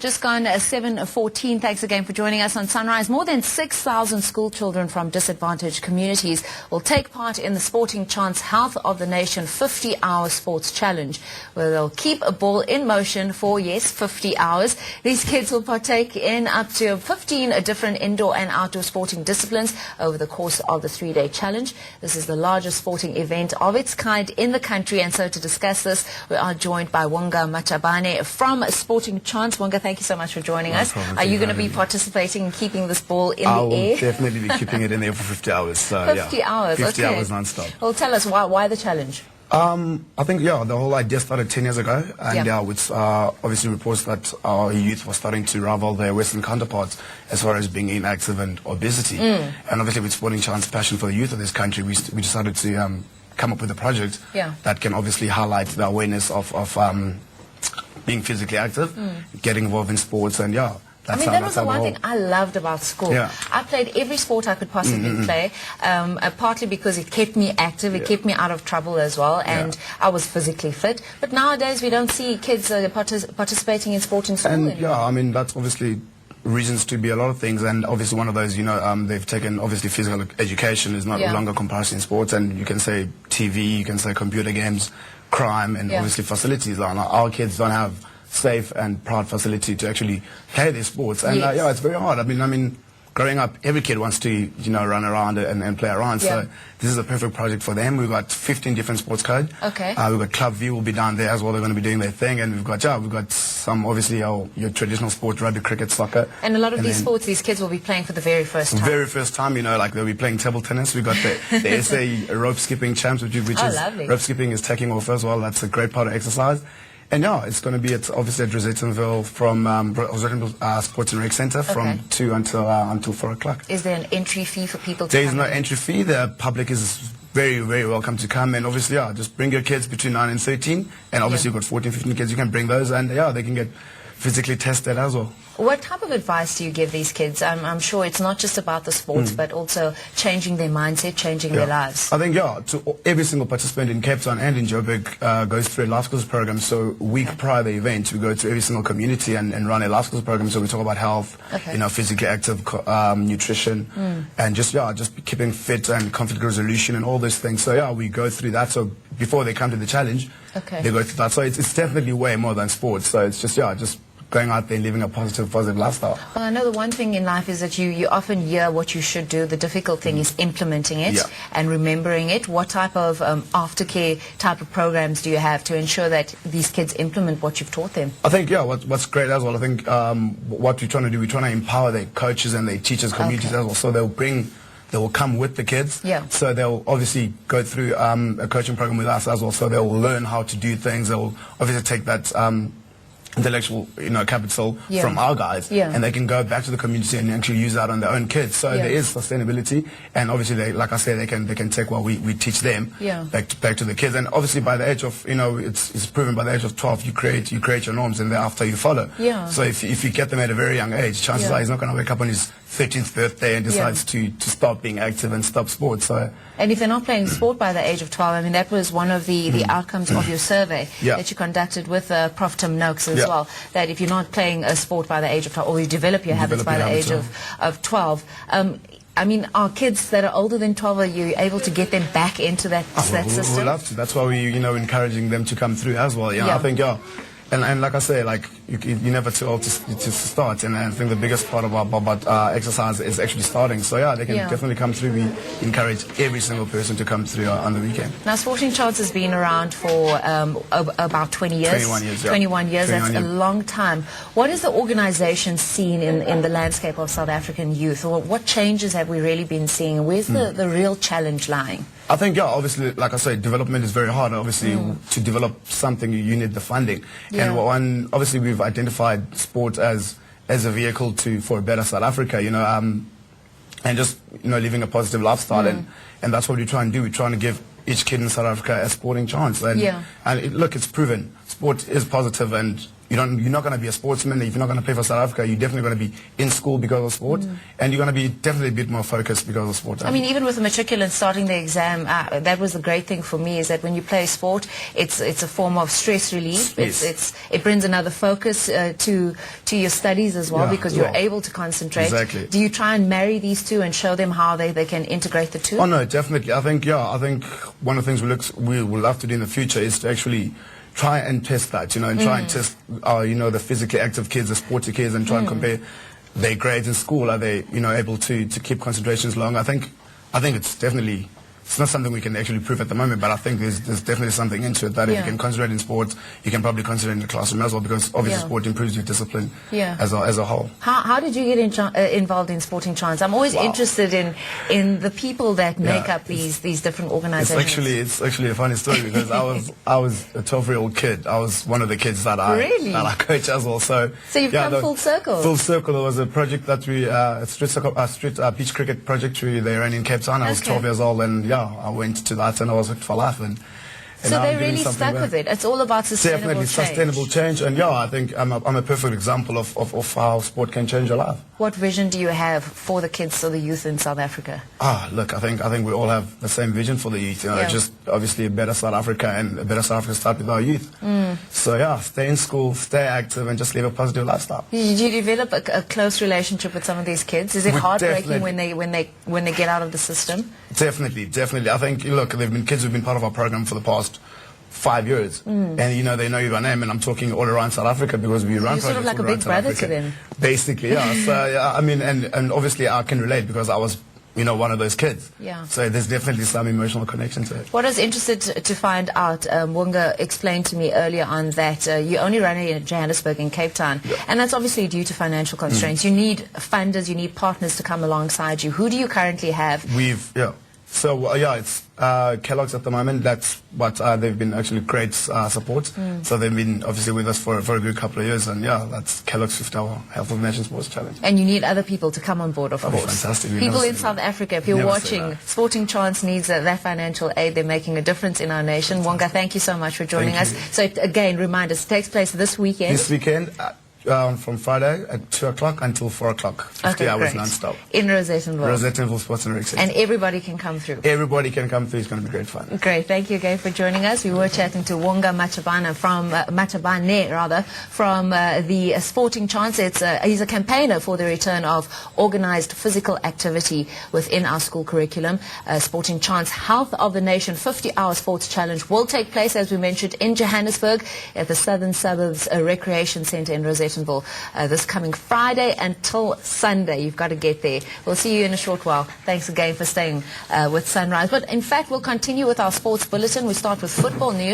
Just gone 7:14. Thanks again for joining us on Sunrise. More than 6,000 school children from disadvantaged communities will take part in the Sporting Chance Health of the Nation 50-hour sports challenge, where they'll keep a ball in motion for, 50 hours. These kids will partake in up to 15 different indoor and outdoor sporting disciplines over the course of the 3-day challenge. This is the largest sporting event of its kind in the country, and so to discuss this, we are joined by Wonga Machabane from Sporting Chance. Wonga, thank you so much for joining us. Are you going to be participating in keeping this ball in the air? I will definitely be keeping it in there for 50 hours. So, 50 hours, 50 okay. hours non-stop. Well, tell us, why the challenge? I think, the whole idea started 10 years ago, and with obviously reports that our youth were starting to rival their Western counterparts as far as being inactive and obesity. And obviously with Sporting Chance passion for the youth of this country, we decided to come up with a project that can obviously highlight the awareness of being physically active, getting involved in sports, and that was the one thing I loved about school. I played every sport I could possibly play, partly because it kept me active, it kept me out of trouble as well, and I was physically fit. But nowadays we don't see kids participating in sport in school anymore. I mean, that's obviously reasons to be a lot of things, and obviously one of those, they've taken, obviously physical education is not longer comprised in sports, and you can say TV, you can say computer games, crime, and obviously facilities. Our kids don't have safe and proud facility to actually play their sports, and it's very hard. I mean, growing up, every kid wants to run around and play around. So this is a perfect project for them. We've got 15 different sports codes. Okay. We've got Club V will be down there as well. They're going to be doing their thing, and we've got some obviously your traditional sport, rugby, cricket, soccer. And a lot of these sports, these kids will be playing for the very first time. Very first time, like they'll be playing table tennis. We've got the SA rope skipping champs, which is lovely. Rope skipping is taking off as well. That's a great part of exercise. And it's going to be obviously at Rosettenville from Rosettenville Sports and Rec Centre from 2 until 4 o'clock. Is there an entry fee for people to There is no entry fee. The public is very, very welcome to come, and obviously, just bring your kids between 9 and 13, and obviously you've got 14, 15 kids, you can bring those, and they can get physically tested as well. What type of advice do you give these kids? I'm sure it's not just about the sports, but also changing their mindset, changing their lives. I think, to every single participant in Cape Town and in Joburg goes through a life skills program. So a week prior to the event, we go to every single community and run a life skills program. So we talk about health, physically active, nutrition, and just keeping fit and conflict resolution and all those things. So we go through that. So before they come to the challenge, they go through that. So it's definitely way more than sports. So it's just going out there and living a positive lifestyle. Well, I know the one thing in life is that you often hear what you should do. The difficult thing is implementing it and remembering it. What type of aftercare type of programs do you have to ensure that these kids implement what you've taught them? I think, what's great as well, I think what we're trying to do, we're trying to empower their coaches and their teachers, communities as well. So they will come with the kids. So they'll obviously go through a coaching program with us as well. So they'll learn how to do things. They'll obviously take that intellectual capital from our guys, and they can go back to the community and actually use that on their own kids. So there is sustainability, and obviously like I say, they can take what we teach them back to the kids. And obviously by the age of it's proven by the age of 12 you create your norms, and thereafter you follow. So if you get them at a very young age, chances are he's not going to wake up on his 13th birthday and decides to stop being active and stop sports. So, and if they're not playing sport by the age of 12, I mean, that was one of the outcomes of your survey that you conducted with Prof. Tim Noakes as well, that if you're not playing a sport by the age of 12, or you develop your habits by the age of 12, I mean, are kids that are older than 12, are you able to get them back into that system? We'd love to. That's why we, encouraging them to come through as well. I think, And like I say, you're never too old to start, and I think the biggest part about exercise is actually starting. So they can definitely come through. We encourage every single person to come through on the weekend. Now, Sporting Chance has been around for about 20 years. 21 years. 21 years. That's a long time. What has the organisation seen in the landscape of South African youth? Or what changes have we really been seeing? Where's the real challenge lying? I think, obviously, like I say, development is very hard. Obviously, to develop something, you need the funding. And obviously, we've identified sport as a vehicle for a better South Africa, and just, living a positive lifestyle. And that's what we try and do. We're trying to give each kid in South Africa a sporting chance. And look, it's proven. Sport is positive, and you're not going to be a sportsman. If you're not going to play for South Africa, you're definitely going to be in school because of sport, and you're going to be definitely a bit more focused because of sport. I mean, even with the matriculant starting the exam, that was the great thing for me, is that when you play sport, it's a form of stress relief. Yes. It brings another focus to your studies as well, because you're able to concentrate. Exactly. Do you try and marry these two and show them how they can integrate the two? Oh no, definitely. I think one of the things we will love to do in the future is to actually try and test that, and try and test, the physically active kids, the sporty kids, and try and compare their grades in school. Are they, able to keep concentrations long? I think it's definitely, it's not something we can actually prove at the moment, but I think there's definitely something into it that if you can concentrate in sports, you can probably concentrate in the classroom as well, because obviously sport improves your discipline as a whole. How did you get involved in Sporting Chance? I'm always interested in the people that make up these different organizations. It's actually a funny story, because I was a 12-year-old kid. I was one of the kids that I coach as well. So you've come full circle. Full circle. There was a project that we street beach cricket project they ran in Cape Town. I was 12 years old, and I went to that and I was hooked for life. And so they really stuck with it. It's all about sustainable change. Sustainable change. And I think I'm a perfect example of how sport can change your life. What vision do you have for the kids or the youth in South Africa? Look, I think we all have the same vision for the youth. Just obviously a better South Africa, and a better South Africa start with our youth. So stay in school, stay active, and just live a positive lifestyle. Did you develop a close relationship with some of these kids? Is it heartbreaking when they get out of the system? Definitely. I think, look, they've been kids who've been part of our program for the past 5 years, and they know you by name, and I'm talking all around South Africa, because we run. You're sort of like a big brother to them. Basically, So I mean, and obviously I can relate, because I was one of those kids. So there's definitely some emotional connection to it. What I was interested to find out, Wunga explained to me earlier on that you only run it in Johannesburg and Cape Town, and that's obviously due to financial constraints. You need funders, you need partners to come alongside you. Who do you currently have? So it's Kellogg's at the moment. That's what they've been actually great support. So they've been obviously with us for a good couple of years, and that's Kellogg's 50-hour Health of Nation Sports Challenge. And you need other people to come on board, of course. Fantastic. People in South Africa, if you're watching, Sporting Chance needs that financial aid. They're making a difference in our nation. Wunga, thank you so much for joining us. So again, remind us, it takes place this weekend. From Friday at 2 o'clock until 4 o'clock, 50 hours non-stop. In Rosettenville. Rosettenville Sports and Rec Center. And everybody can come through. Everybody can come through. It's going to be great fun. Great. Thank you again for joining us. We were chatting to Wunga Matabane from the Sporting Chance. He's a campaigner for the return of organized physical activity within our school curriculum. Sporting Chance Health of the Nation 50-hour sports challenge will take place, as we mentioned, in Johannesburg at the Southern Suburbs Recreation Center in Rosettenville. This coming Friday until Sunday. You've got to get there. We'll see you in a short while. Thanks again for staying with Sunrise. But in fact, we'll continue with our sports bulletin. We start with football news.